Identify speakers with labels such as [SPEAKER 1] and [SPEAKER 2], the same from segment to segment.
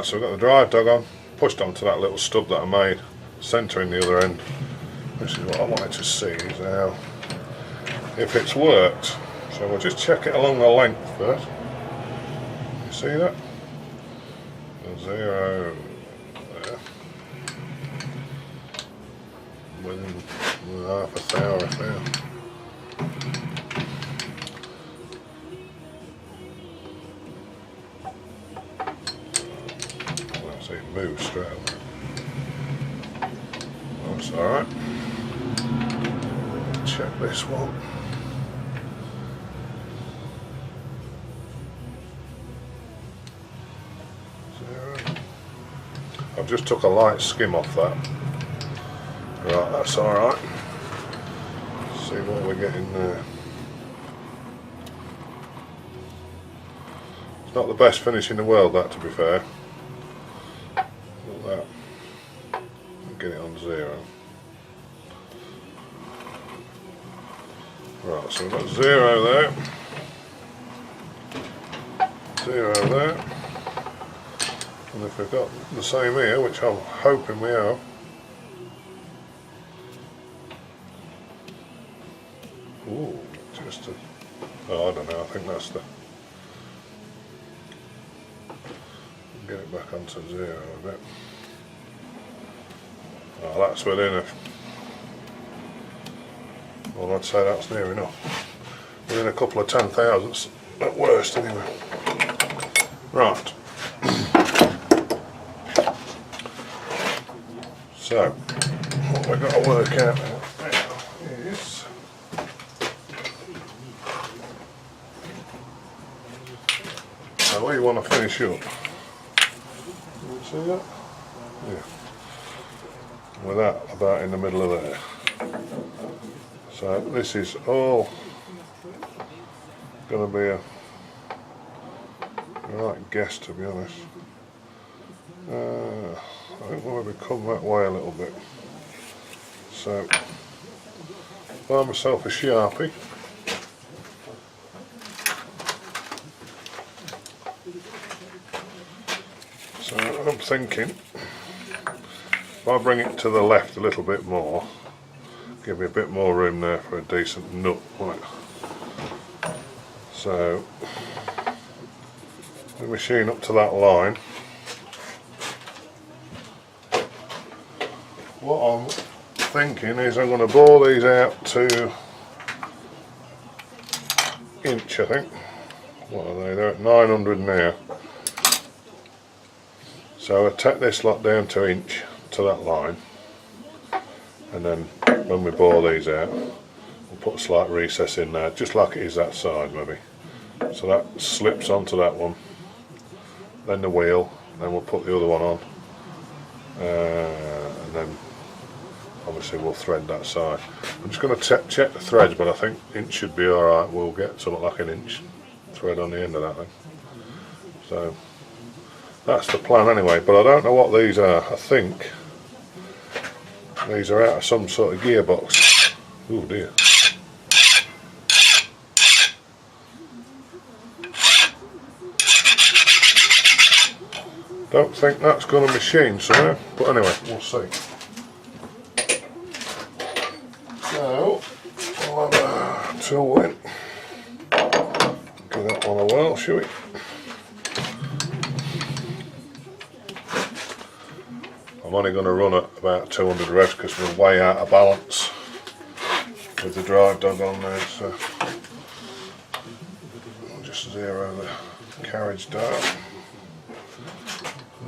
[SPEAKER 1] so we've got the drive dog on, pushed onto that little stub that I made, centering the other end. This is what I wanted to see, is how, if it's worked. So we'll just check it along the length first. You see that? 0 there. Within half a thou now. Well, see, it moves straight away. That's alright. Check this one. I've just took a light skim off that. Right, that's alright. See what we're getting there. It's not the best finish in the world, that, to be fair. Look at that. Get it on 0. Right, so we've got 0 there. 0 there. And if we've got the same here, which I'm hoping we have, ooh, just a, oh, I don't know, I think that's the, get it back onto 0 a bit. Oh, that's within a, well, I'd say that's near enough. Within a couple of 10,000ths at worst anyway. Right. So, what we've got to work out now is how we want to finish up. Can you see that? Yeah. With that about in the middle of there. So this is all going to be a right guess, to be honest. I think we'll maybe come that way a little bit. So, buy myself a Sharpie. So I'm thinking, if I bring it to the left a little bit more, give me a bit more room there for a decent nut, won't it? So, the machine up to that line. What I'm thinking is I'm going to bore these out to inch, I think. What are they? They're at 900 now. So I'll take this lot down to inch to that line, and then when we bore these out, we'll put a slight recess in there, just like it is that side maybe. So that slips onto that one, then the wheel, then we'll put the other one on, and then obviously we'll thread that side. I'm just going to check the threads, but I think inch should be alright. We'll get something like an inch thread on the end of that thing. So that's the plan anyway, but I don't know what these are. I think these are out of some sort of gearbox. Oh dear. Don't think that's going to machine somewhere, but anyway, we'll see. So, we'll have a tool in. Give that one a whirl, shall we? I'm only going to run at about 200 revs because we're way out of balance with the drive dog on there, so I'll just zero the carriage dial.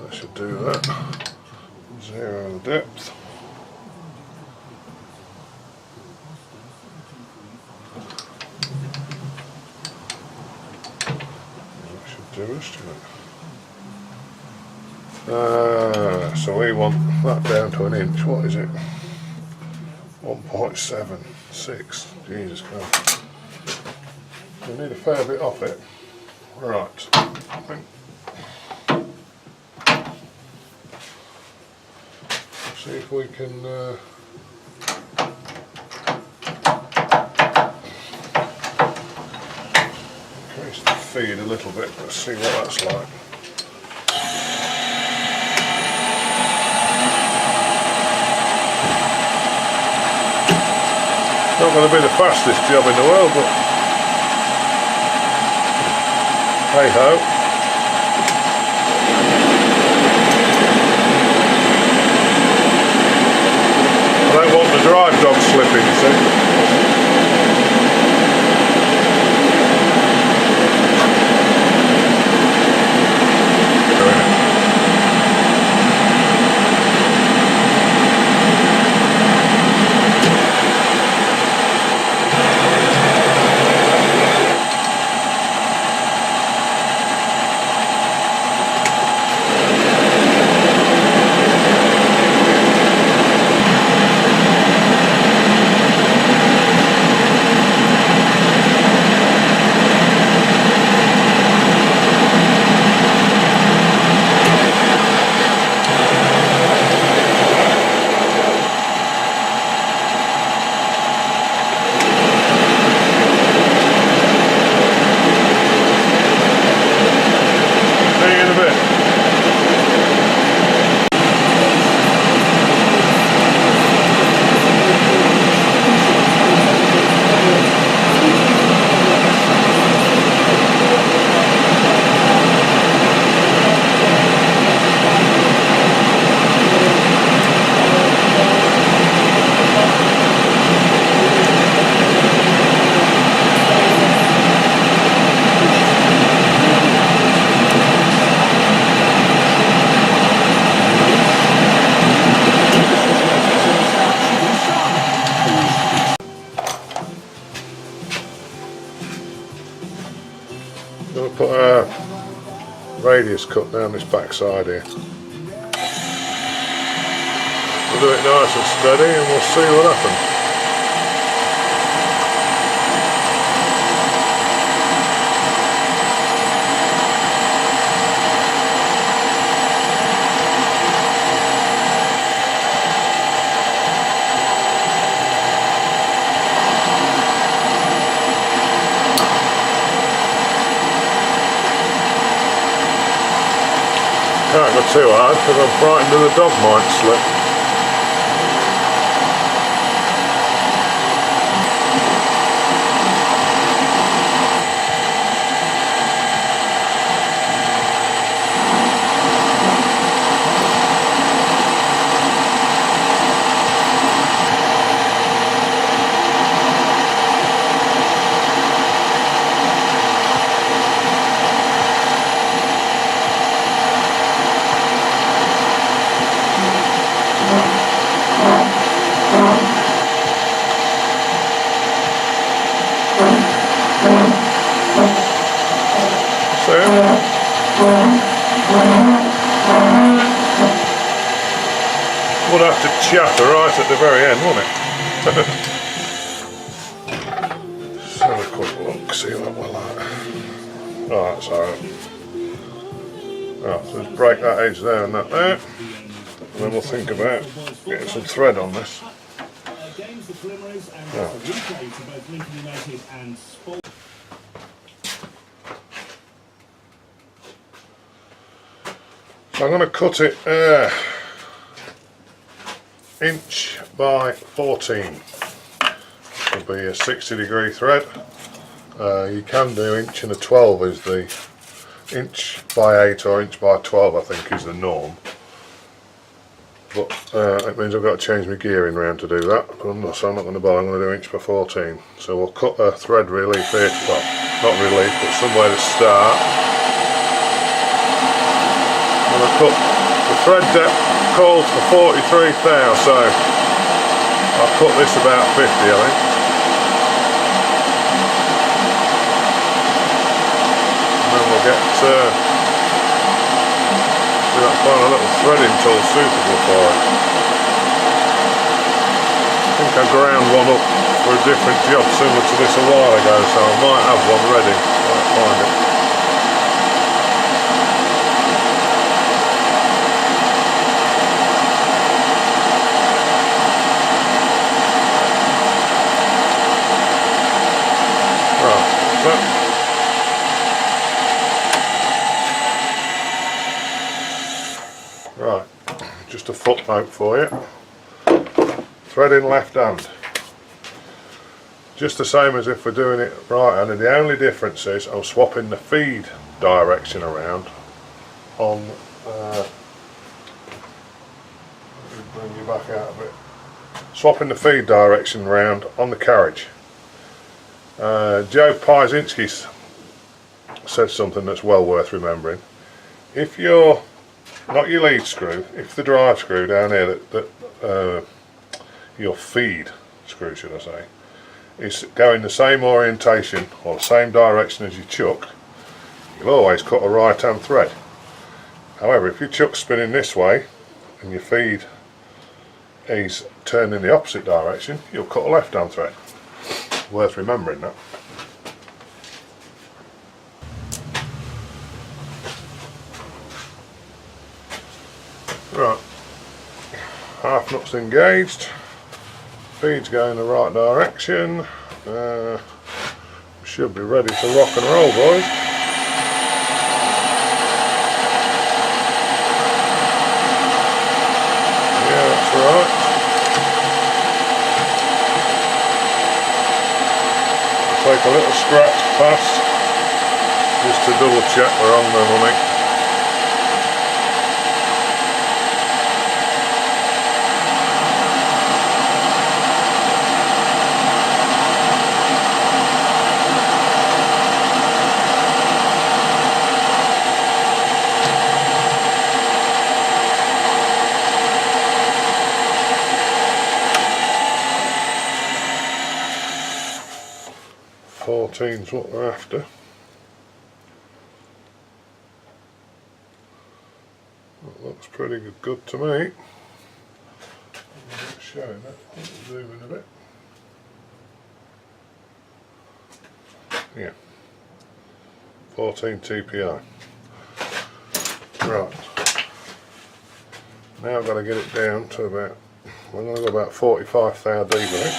[SPEAKER 1] That should do that. Zero the depth. That should do us, shouldn't it? So we want that down to an inch. What is it? 1.76. Jesus Christ. We need a fair bit off it. Right. I think. See if we can increase the feed a little bit. Let's see what that's like. Not going to be the fastest job in the world, but hey ho. I don't want the drive dog slipping, you see. I'm going to put a radius cut down this back side here. We'll do it nice and steady and we'll see what happens. Can't go too hard because I'm frightened that the dog might slip. Would have to chatter right at the very end, wouldn't it? Just have a quick look, see what we're like. Oh, that's alright. Right, so just break that edge there and that there. And then we'll think about getting some thread on this. Right. So I'm going to cut it inch by 14. Will be a 60-degree thread. You can do inch and a 12 is the inch by 8 or inch by 12 I think is the norm. But it means I've got to change my gearing round to do that. But so I'm not going to bother, I'm going to do inch by 14. So we'll cut a thread relief here, well not relief but somewhere to start. And I'll cut the thread depth calls for 43 thou, so I'll cut this about 50 I think. And then we'll get find a little threading tool suitable for it. I think I ground one up for a different job similar to this a while ago, so I might have one ready. Might find it. Right, just a footnote for you. Thread in left hand. just the same as if we're doing it right-handed. The only difference is I'm swapping the feed direction around on bring you back out a bit. Swapping the feed direction round on the carriage. Joe Piezinski said something that's well worth remembering. If you're not your lead screw, if the drive screw down here your feed screw, should I say, is going the same orientation or the same direction as your chuck, you'll always cut a right hand thread. However, if your chuck's spinning this way and your feed is turned in the opposite direction, you'll cut a left hand thread. Worth remembering that. Right, half nuts engaged, feed's going the right direction, should be ready to rock and roll, boys. Yeah, that's right. Take a little scratch past just to double check we're on the money. Is what we're after. That looks pretty good to me. I'm not showing that. I'll zoom in a bit. Yeah, 14 TPI. Right. Now I've got to get it down to about, I'm going to go about 45 thou deep with it.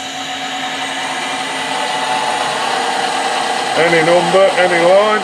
[SPEAKER 1] Any number, any line.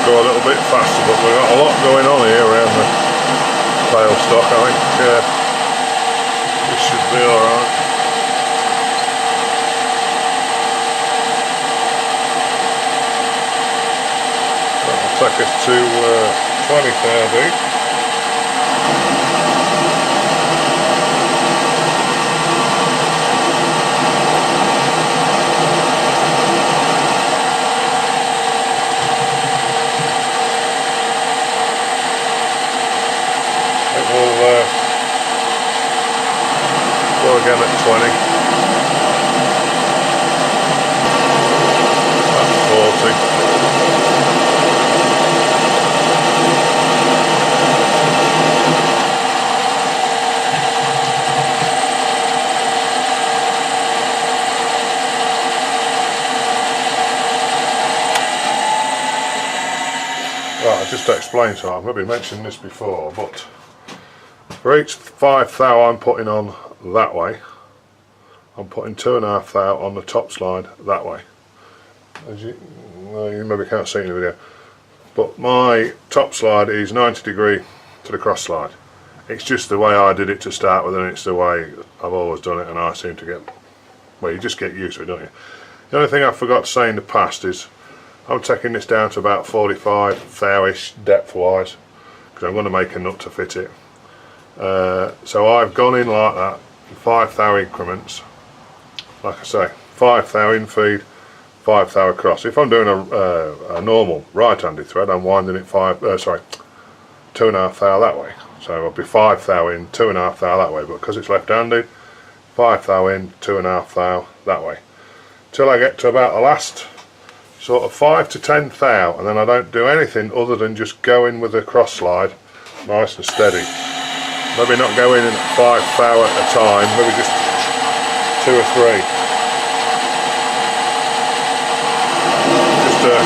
[SPEAKER 1] Go a little bit faster, but we've got a lot going on here around the tailstock. I think this should be alright. That'll take us to 20 thou deep. Go again at 20. That's 40. Right, just to explain, so I've maybe mentioned this before, but for each 5 thou I'm putting on that way, I'm putting 2.5 thou on the top slide that way. As you maybe can't see in the video, but my top slide is 90 degree to the cross slide. It's just the way I did it to start with, and it's the way I've always done it, and I seem to get, well, you just get used to it, don't you? The only thing I forgot to say in the past is I'm taking this down to about 45 thou-ish depth wise, because I'm going to make a nut to fit it. So I've gone in like that, 5 thou increments, like I say, 5 thou in feed, 5 thou across. If I'm doing a normal right-handed thread, I'm winding it 2.5 thou that way. So I'll be 5 thou in, 2.5 thou that way, but because it's left-handed, 5 thou in, 2.5 thou that way, till I get to about the last sort of 5 to 10 thou, and then I don't do anything other than just go in with a cross slide, nice and steady. Maybe not go in at 5 thou at a time, maybe just 2 or 3. Just to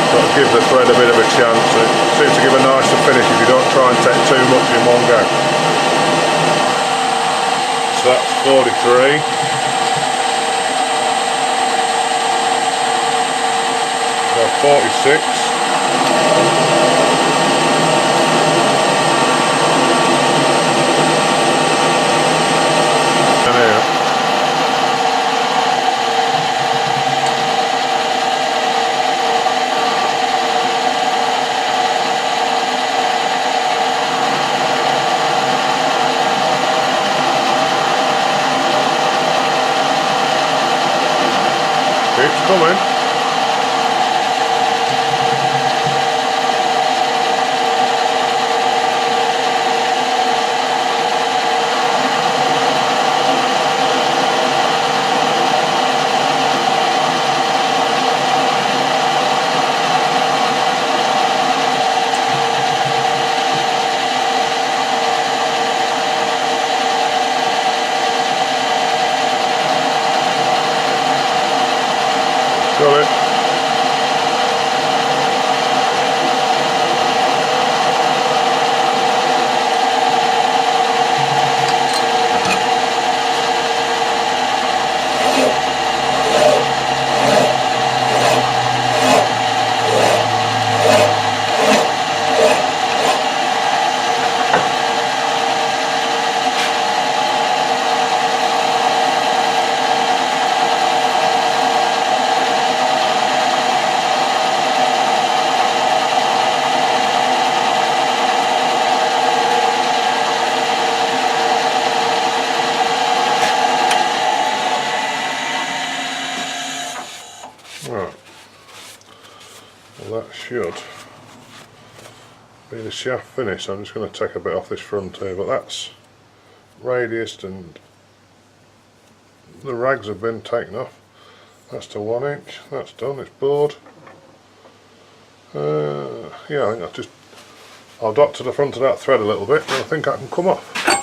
[SPEAKER 1] sort of give the thread a bit of a chance. It seems to give a nicer finish if you don't try and take too much in one go. So that's 43. So 46. And here. Keeps coming. Got it. Right, well that should be the shaft finish. I'm just going to take a bit off this front here, but that's radiused and the rags have been taken off. That's to 1 inch, that's done, it's bored. Yeah, I think I'll doctor the front of that thread a little bit and I think I can come off.